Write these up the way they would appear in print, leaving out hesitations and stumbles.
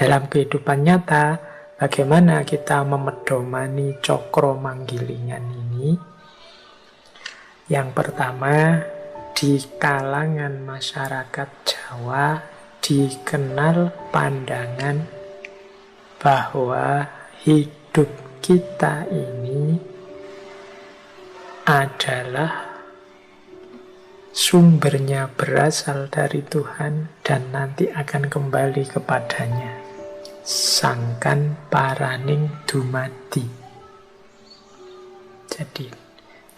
dalam kehidupan nyata, bagaimana kita memedomani cokro manggilingan ini? Yang pertama, di kalangan masyarakat Jawa dikenal pandangan bahwa hidup kita ini adalah sumbernya berasal dari Tuhan dan nanti akan kembali kepadanya. Sangkan paraning dumadi. Jadi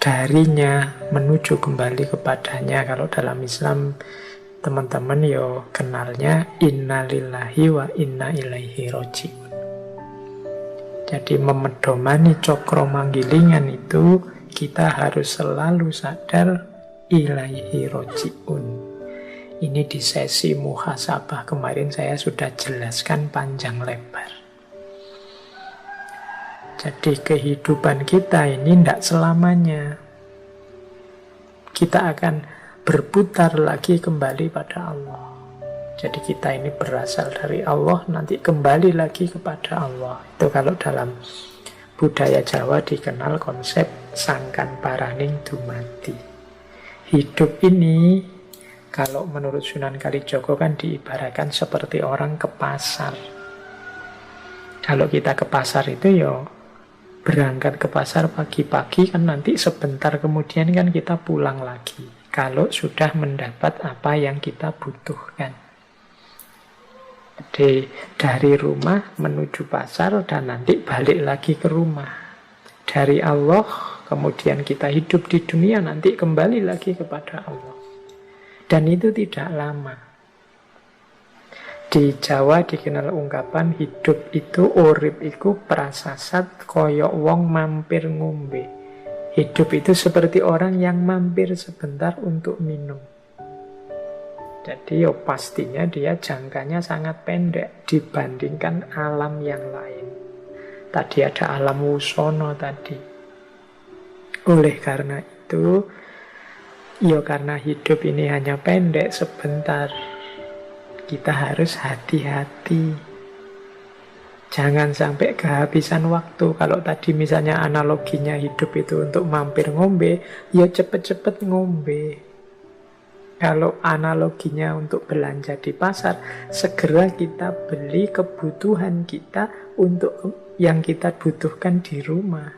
darinya menuju kembali kepadanya. Kalau dalam Islam teman-teman yo kenalnya innalillahi wa inna ilaihi roji'un. Jadi memedomani cokro manggilingan itu kita harus selalu sadar ilaihi roji'un. Ini di sesi muhasabah kemarin saya sudah jelaskan panjang lebar. Jadi kehidupan kita ini tidak selamanya. Kita akan berputar lagi kembali pada Allah. Jadi kita ini berasal dari Allah, nanti kembali lagi kepada Allah. Itu kalau dalam budaya Jawa dikenal konsep sangkan paraning dumadi. Hidup ini, kalau menurut Sunan Kalijaga kan diibaratkan seperti orang ke pasar. Kalau kita ke pasar itu ya berangkat ke pasar pagi-pagi, kan nanti sebentar kemudian kan kita pulang lagi. Kalau sudah mendapat apa yang kita butuhkan. Jadi dari rumah menuju pasar dan nanti balik lagi ke rumah. Dari Allah, kemudian kita hidup di dunia, nanti kembali lagi kepada Allah. Dan itu tidak lama. Di Jawa dikenal ungkapan hidup itu, urip iku prasasat koyok wong mampir ngombe. Hidup itu seperti orang yang mampir sebentar untuk minum. Jadi pastinya dia jangkanya sangat pendek dibandingkan alam yang lain. Tadi ada alam wusono tadi. Oleh karena itu, karena hidup ini hanya pendek sebentar, kita harus hati-hati. Jangan sampai kehabisan waktu. Kalau tadi misalnya analoginya hidup itu untuk mampir ngombe, cepet-cepet ngombe. Kalau analoginya untuk belanja di pasar, segera kita beli kebutuhan kita untuk yang kita butuhkan di rumah.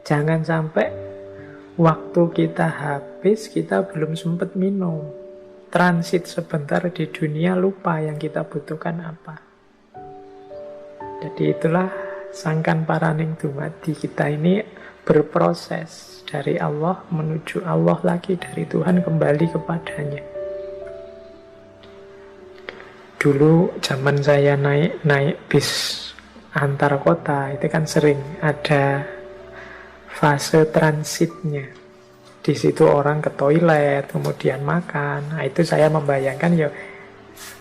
Jangan sampai waktu kita habis, kita belum sempat minum. Transit sebentar di dunia, lupa yang kita butuhkan apa. Jadi itulah sangkan paraning dumadi. Kita ini berproses dari Allah menuju Allah lagi, dari Tuhan kembali kepadanya. Dulu zaman saya naik bis antar kota, itu kan sering ada fase transitnya. Di situ orang ke toilet, kemudian makan. Nah, itu saya membayangkan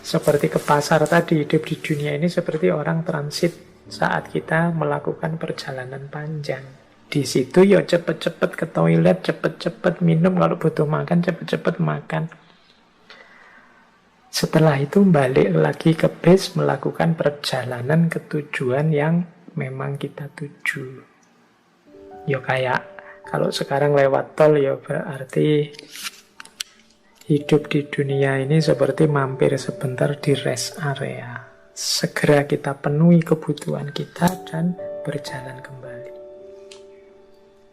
seperti ke pasar tadi, hidup di dunia ini seperti orang transit saat kita melakukan perjalanan panjang. Di situ cepet-cepet ke toilet, cepet-cepet minum, kalau butuh makan cepet-cepet makan. Setelah itu balik lagi ke bis, melakukan perjalanan ke tujuan yang memang kita tuju. Kayak kalau sekarang lewat tol, berarti hidup di dunia ini seperti mampir sebentar di rest area. Segera kita penuhi kebutuhan kita dan berjalan kembali.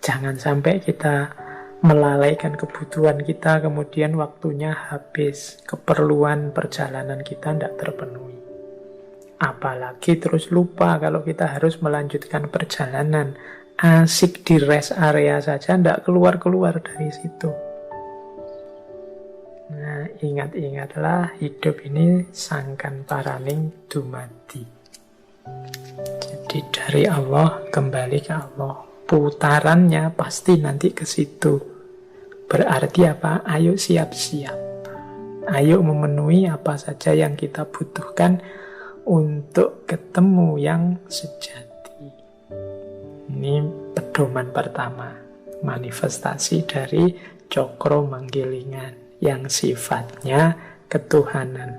Jangan sampai kita melalaikan kebutuhan kita, kemudian waktunya habis, keperluan perjalanan kita tidak terpenuhi. Apalagi terus lupa kalau kita harus melanjutkan perjalanan. Asik di rest area saja, tidak keluar-keluar dari situ. Nah, ingat-ingatlah hidup ini sangkan paraning dumadi. Jadi dari Allah kembali ke Allah. Putarannya pasti nanti ke situ. Berarti apa? Ayo siap-siap. Ayo memenuhi apa saja yang kita butuhkan untuk ketemu yang sejati. Ini pedoman pertama, manifestasi dari cokro manggilingan yang sifatnya ketuhanan.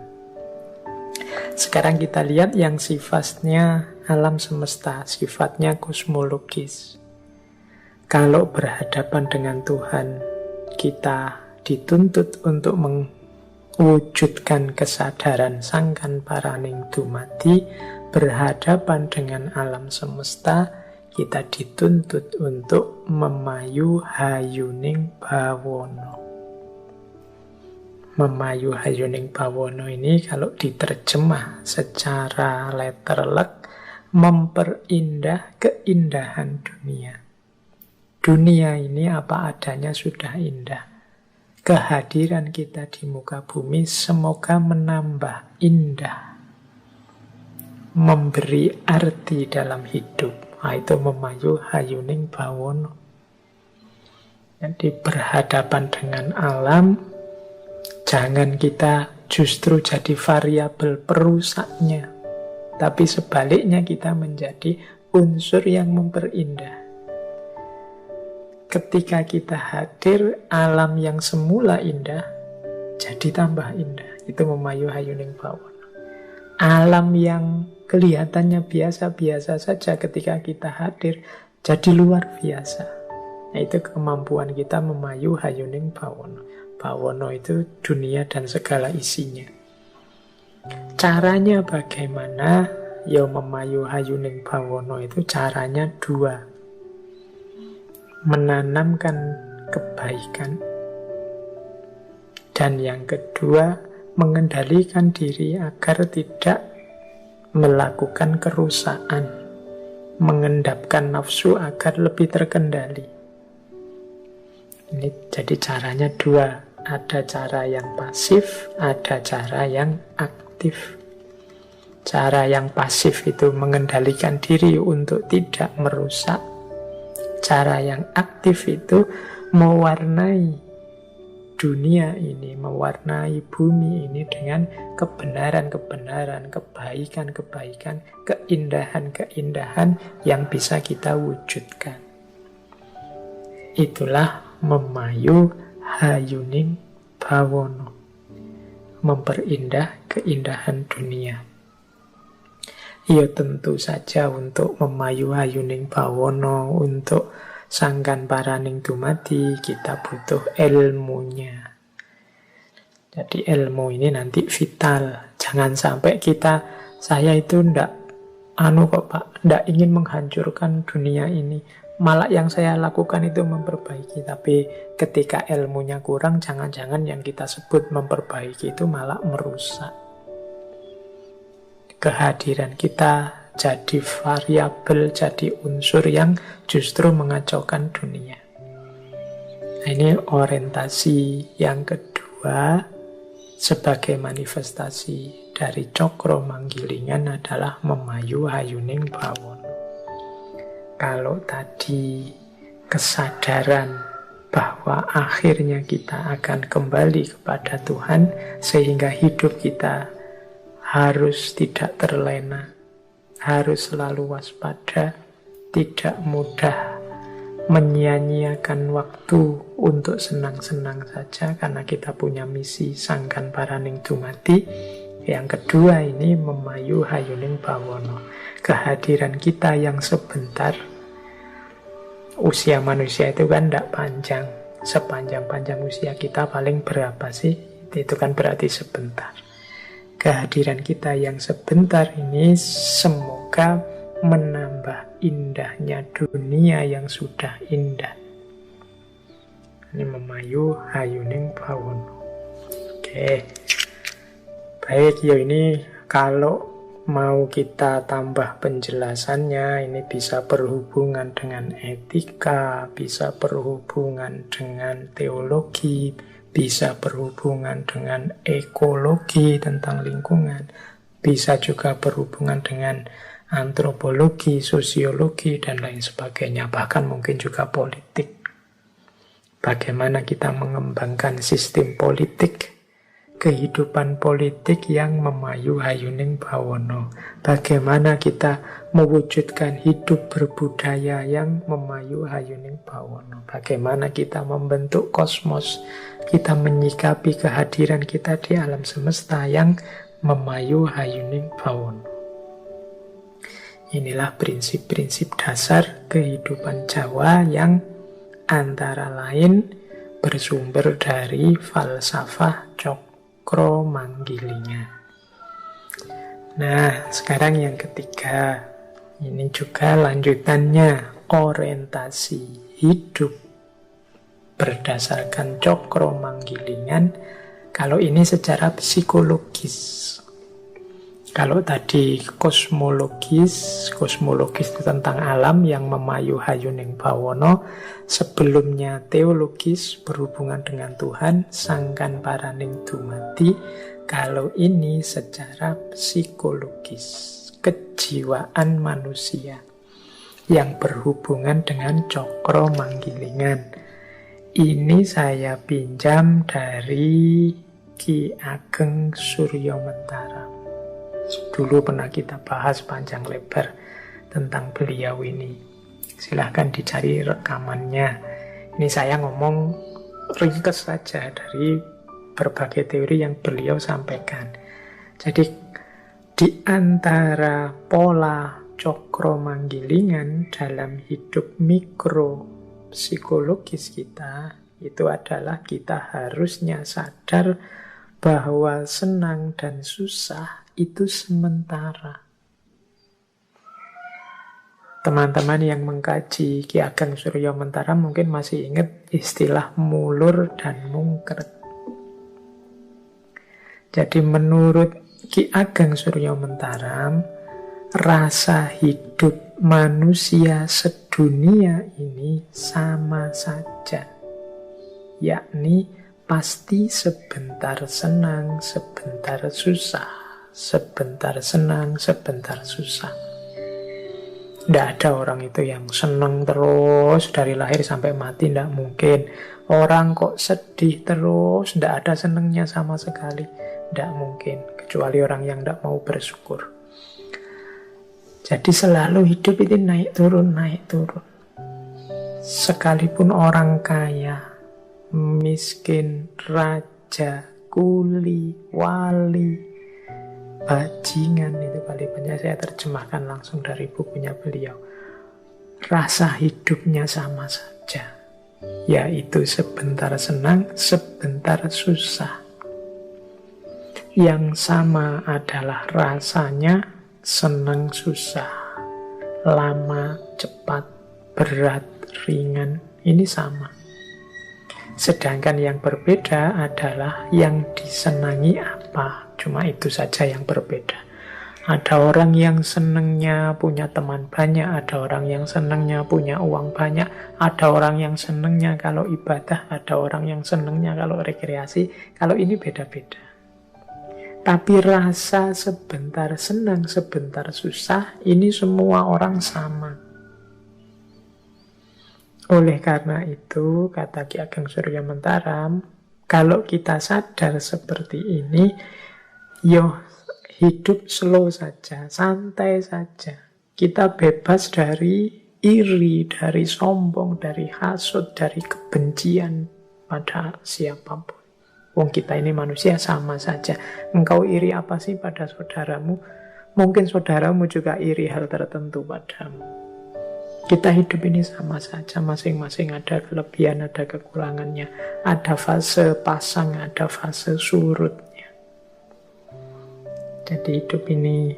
Sekarang kita lihat yang sifatnya alam semesta, sifatnya kosmologis. Kalau berhadapan dengan Tuhan, kita dituntut untuk mewujudkan kesadaran sangkan paraning dumadi. Berhadapan dengan alam semesta, kita dituntut untuk memayu hayuning bawono. Memayu hayuning bawono ini kalau diterjemah secara letterlek, memperindah keindahan dunia. Dunia ini apa adanya sudah indah. Kehadiran kita di muka bumi semoga menambah indah, memberi arti dalam hidup. Nah, itu memayu hayuning bawono. Jadi berhadapan dengan alam, jangan kita justru jadi variabel perusaknya, tapi sebaliknya kita menjadi unsur yang memperindah. Ketika kita hadir, alam yang semula indah jadi tambah indah. Itu memayu hayuning bawono. Alam yang kelihatannya biasa-biasa saja ketika kita hadir jadi luar biasa. Nah, itu kemampuan kita memayu hayuning bawono. Bawono itu dunia dan segala isinya. Caranya bagaimana? Ya memayu hayuning bawono itu caranya dua. Menanamkan kebaikan, dan yang kedua mengendalikan diri agar tidak melakukan kerusakan, mengendapkan nafsu agar lebih terkendali. Ini jadi caranya dua, ada cara yang pasif, ada cara yang aktif. Cara yang pasif itu mengendalikan diri untuk tidak merusak. Cara yang aktif itu mewarnai dunia ini, mewarnai bumi ini dengan kebenaran-kebenaran, kebaikan-kebaikan, keindahan-keindahan yang bisa kita wujudkan. Itulah memayu hayuning bawono, memperindah keindahan dunia. Ya tentu saja untuk memayu hayuning bawono, untuk sangkan paraning dumadi, kita butuh ilmunya. Jadi ilmu ini nanti vital. Jangan sampai saya itu ndak ndak ingin menghancurkan dunia ini. Malah yang saya lakukan itu memperbaiki. Tapi ketika ilmunya kurang, jangan-jangan yang kita sebut memperbaiki itu malah merusak. Kehadiran kita jadi variabel, jadi unsur yang justru mengacaukan dunia. Nah, ini orientasi yang kedua sebagai manifestasi dari cokro manggilingan adalah memayu hayuning bawono. Kalau tadi kesadaran bahwa akhirnya kita akan kembali kepada Tuhan, sehingga hidup kita harus tidak terlena, harus selalu waspada, tidak mudah menyia-nyiakan waktu untuk senang-senang saja karena kita punya misi sangkan paraning dumadi. Yang kedua ini memayu hayuning bawono. Kehadiran kita yang sebentar, usia manusia itu kan tidak panjang. Sepanjang-panjang usia kita paling berapa sih? Itu kan berarti sebentar. Kehadiran kita yang sebentar ini semoga menambah indahnya dunia yang sudah indah. Ini memayu hayuning bawono. Oke. Baik, ya ini kalau mau kita tambah penjelasannya, ini bisa berhubungan dengan etika, bisa berhubungan dengan teologi, bisa berhubungan dengan ekologi tentang lingkungan, bisa juga berhubungan dengan antropologi, sosiologi, dan lain sebagainya. Bahkan mungkin juga politik. Bagaimana kita mengembangkan sistem politik, kehidupan politik yang memayu hayuning bawono. Bagaimana kita mewujudkan hidup berbudaya yang memayu hayuning bawono. Bagaimana kita membentuk kosmos, kita menyikapi kehadiran kita di alam semesta yang memayu hayuning bawono. Inilah prinsip-prinsip dasar kehidupan Jawa yang antara lain bersumber dari falsafah Cokro-Manggilingan. Nah, sekarang yang ketiga. Ini juga lanjutannya, orientasi hidup berdasarkan Cokro-Manggilingan. Kalau ini secara psikologis. Kalau tadi kosmologis itu tentang alam yang memayu hayuning bawono. Sebelumnya teologis berhubungan dengan Tuhan, sangkan paraning dumati. Kalau ini secara psikologis, kejiwaan manusia yang berhubungan dengan Cokro-Manggilingan. Ini saya pinjam dari Ki Ageng Suryomentara. Dulu pernah kita bahas panjang lebar tentang beliau ini. Silahkan dicari rekamannya. Ini saya ngomong ringkes saja dari berbagai teori yang beliau sampaikan. Jadi di antara pola Cokro-Manggilingan dalam hidup mikro psikologis kita, itu adalah kita harusnya sadar bahwa senang dan susah itu sementara. Teman-teman yang mengkaji Ki Ageng Suryomentara mungkin masih ingat istilah mulur dan mungkret. Jadi menurut Ki Ageng Suryomentara, rasa hidup manusia sedunia ini sama saja. Yakni pasti sebentar senang, sebentar susah. Sebentar senang, sebentar susah. Tidak ada orang itu yang senang terus dari lahir sampai mati, tidak mungkin. Orang kok sedih terus, tidak ada senangnya sama sekali, tidak mungkin. Kecuali orang yang tidak mau bersyukur. Jadi selalu hidup itu naik turun, naik turun. Sekalipun orang kaya, miskin, raja, kuli, wali, bajingan, itu kali banyak saya terjemahkan langsung dari bukunya beliau. Rasa hidupnya sama saja, yaitu sebentar senang, sebentar susah. Yang sama adalah rasanya senang susah, lama, cepat, berat, ringan, ini sama. Sedangkan yang berbeda adalah yang disenangi apa. Cuma itu saja yang berbeda. Ada orang yang senangnya punya teman banyak, ada orang yang senangnya punya uang banyak, ada orang yang senangnya kalau ibadah, ada orang yang senangnya kalau rekreasi. Kalau ini beda-beda. Tapi rasa sebentar senang, sebentar susah, ini semua orang sama. Oleh karena itu, kata Ki Ageng Suryomentara, kalau kita sadar seperti ini, hidup slow saja, santai saja. Kita bebas dari iri, dari sombong, dari hasut, dari kebencian pada siapapun. Wong kita ini manusia sama saja. Engkau iri apa sih pada saudaramu? Mungkin saudaramu juga iri hal tertentu padamu. Kita hidup ini sama saja, masing-masing ada kelebihan, ada kekurangannya. Ada fase pasang, ada fase surutnya. Jadi hidup ini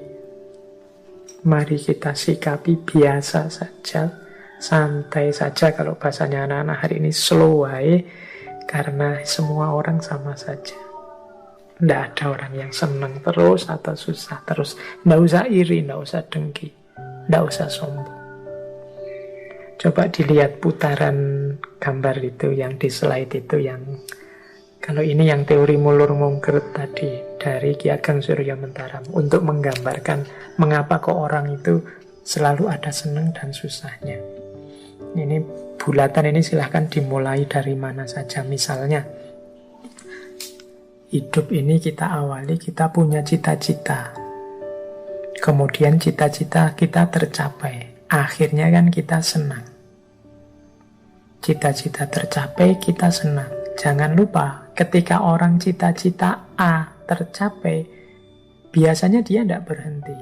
mari kita sikapi biasa saja, santai saja. Kalau bahasanya anak-anak hari ini slow way, karena semua orang sama saja. Tidak ada orang yang senang terus atau susah terus. Tidak usah iri, tidak usah dengki, tidak usah sombong. Coba dilihat putaran gambar itu yang di slide itu, yang kalau ini yang teori mulur mungkret tadi dari Ki Ageng Suryomentara, untuk menggambarkan mengapa kok orang itu selalu ada senang dan susahnya. Ini bulatan ini silahkan dimulai dari mana saja. Misalnya hidup ini kita awali, kita punya cita-cita, kemudian cita-cita kita tercapai, akhirnya kan kita senang. Cita-cita tercapai, kita senang. Jangan lupa, ketika orang cita-cita A tercapai, biasanya dia tidak berhenti.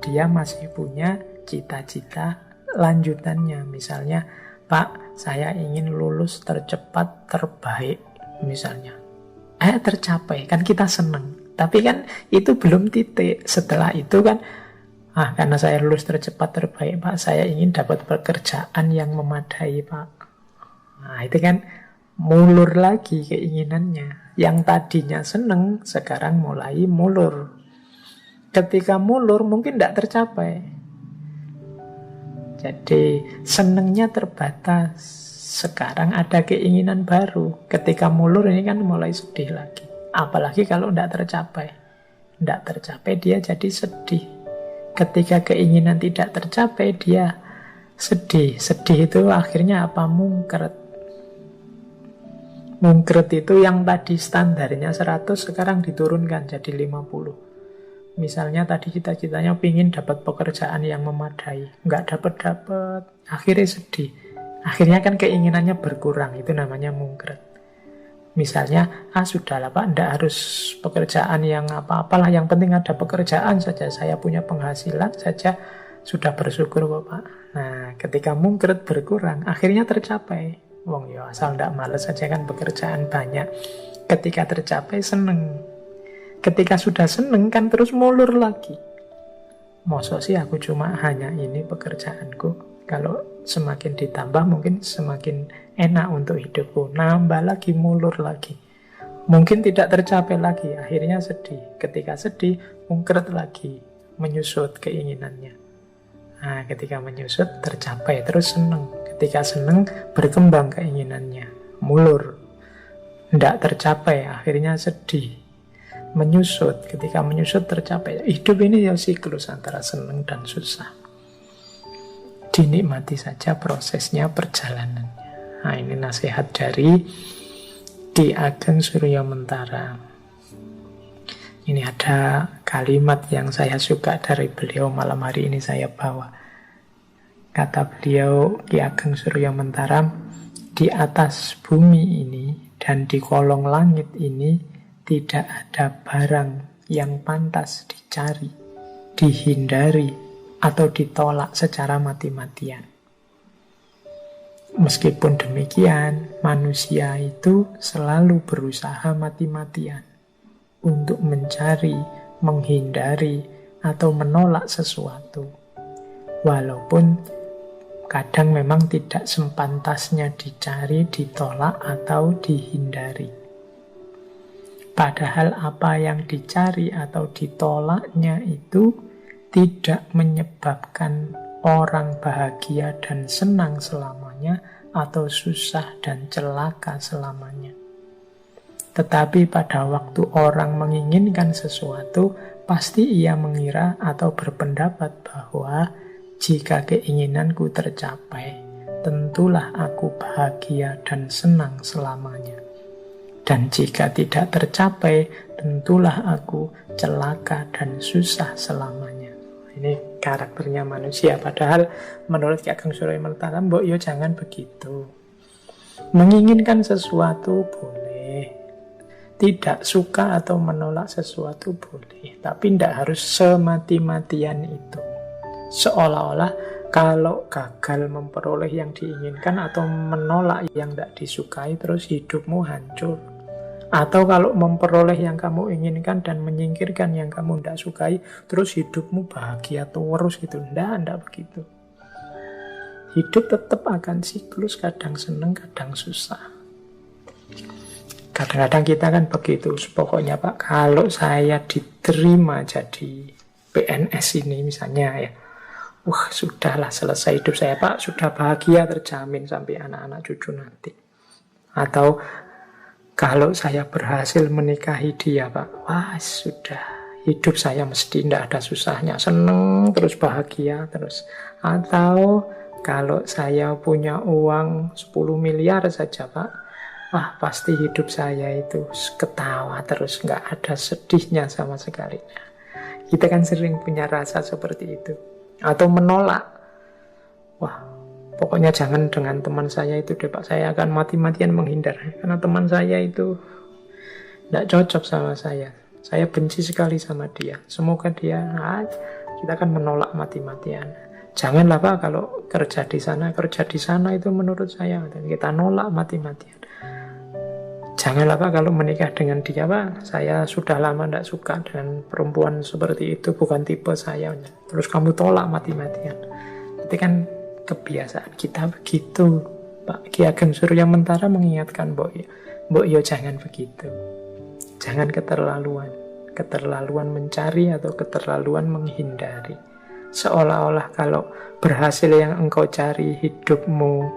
Dia masih punya cita-cita lanjutannya. Misalnya, Pak, saya ingin lulus tercepat, terbaik. Misalnya, tercapai, kan kita seneng. Tapi kan itu belum titik. Setelah itu kan, karena saya lulus tercepat, terbaik, Pak, saya ingin dapat pekerjaan yang memadai, Pak. Nah, itu kan mulur lagi keinginannya. Yang tadinya seneng, sekarang mulai mulur. Ketika mulur, mungkin tidak tercapai. Jadi, senengnya terbatas. Sekarang ada keinginan baru. Ketika mulur ini kan mulai sedih lagi. Apalagi kalau tidak tercapai. Tidak tercapai, dia jadi sedih. Ketika keinginan tidak tercapai, dia sedih. Sedih itu akhirnya apa? Mungkret. Mungkret itu yang tadi standarnya 100, sekarang diturunkan jadi 50. Misalnya tadi cita-citanya pingin dapat pekerjaan yang memadai. Nggak dapat-dapat. Akhirnya sedih. Akhirnya kan keinginannya berkurang. Itu namanya mungkret. Misalnya, sudahlah Pak, ndak harus pekerjaan yang apa-apalah. Yang penting ada pekerjaan saja. Saya punya penghasilan saja. Sudah bersyukur kok Pak. Nah, ketika mungkret berkurang, akhirnya tercapai. Wong ya asal ndak males saja kan pekerjaan banyak. Ketika tercapai seneng. Ketika sudah seneng kan terus mulur lagi. Masa sih aku cuma hanya ini pekerjaanku. Kalau semakin ditambah mungkin semakin enak untuk hidupku. Nambah lagi, mulur lagi. Mungkin tidak tercapai lagi. Akhirnya sedih. Ketika sedih, mungkret lagi. Menyusut keinginannya. Nah, ketika menyusut tercapai. Terus seneng. Ketika seneng berkembang keinginannya. Mulur. Tidak tercapai. Akhirnya sedih. Menyusut, ketika menyusut tercapai. Hidup ini ya siklus antara senang dan susah. Dinikmati saja prosesnya, perjalanannya. Nah, ini nasihat dari Ki Ageng Suryamentara. Ini ada kalimat yang saya suka dari beliau, malam hari ini saya bawa. Kata beliau, Ki Ageng Suryamentara, di atas bumi ini dan di kolong langit ini tidak ada barang yang pantas dicari, dihindari, atau ditolak secara mati-matian. Meskipun demikian, manusia itu selalu berusaha mati-matian untuk mencari, menghindari, atau menolak sesuatu. Walaupun kadang memang tidak sepantasnya dicari, ditolak, atau dihindari. Padahal apa yang dicari atau ditolaknya itu tidak menyebabkan orang bahagia dan senang selamanya atau susah dan celaka selamanya. Tetapi pada waktu orang menginginkan sesuatu, pasti ia mengira atau berpendapat bahwa jika keinginanku tercapai, tentulah aku bahagia dan senang selamanya. Dan jika tidak tercapai, tentulah aku celaka dan susah selamanya. Ini karakternya manusia. Padahal menurut Ki Ageng Suryamentara, mbok yo jangan begitu. Menginginkan sesuatu boleh. Tidak suka atau menolak sesuatu boleh. Tapi tidak harus semati-matian itu. Seolah-olah kalau gagal memperoleh yang diinginkan atau menolak yang tidak disukai, terus hidupmu hancur. Atau kalau memperoleh yang kamu inginkan dan menyingkirkan yang kamu tidak sukai, terus hidupmu bahagia terus gitu. Tidak begitu. Hidup tetap akan siklus, kadang senang, kadang susah. Kadang-kadang kita kan begitu. Pokoknya Pak, kalau saya diterima jadi PNS ini misalnya ya, wah sudahlah selesai hidup saya Pak, sudah bahagia terjamin sampai anak-anak cucu nanti. Atau kalau saya berhasil menikahi dia Pak, wah sudah, hidup saya mesti tidak ada susahnya, seneng terus bahagia terus. Atau kalau saya punya uang 10 miliar saja Pak, wah pasti hidup saya itu ketawa terus, nggak ada sedihnya sama sekali. Kita kan sering punya rasa seperti itu. Atau menolak, wah pokoknya jangan dengan teman saya itu deh Pak, saya akan mati-matian menghindar karena teman saya itu tidak cocok sama saya. Saya benci sekali sama dia. Semoga dia, kita akan menolak mati-matian. Janganlah Pak kalau kerja di sana itu menurut saya dan kita nolak mati-matian. Janganlah Pak kalau menikah dengan dia Pak, saya sudah lama tidak suka dengan perempuan seperti itu, bukan tipe saya. Terus kamu tolak mati-matian. Itu kan kebiasaan kita begitu. Pak Ki Ageng Surya Mentara mengingatkan Mbok Yo jangan begitu. Jangan keterlaluan. Keterlaluan mencari atau keterlaluan menghindari. Seolah-olah kalau berhasil yang engkau cari, hidupmu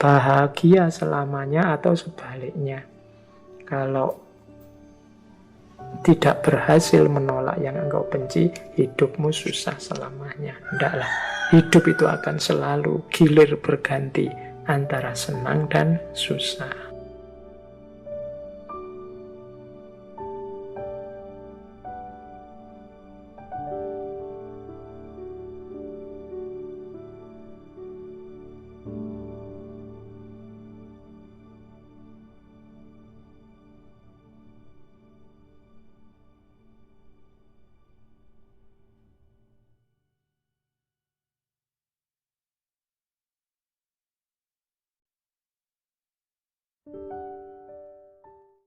bahagia selamanya, atau sebaliknya. Kalau tidak berhasil menolak yang engkau benci, hidupmu susah selamanya. Tidaklah. Hidup itu akan selalu gilir berganti antara senang dan susah.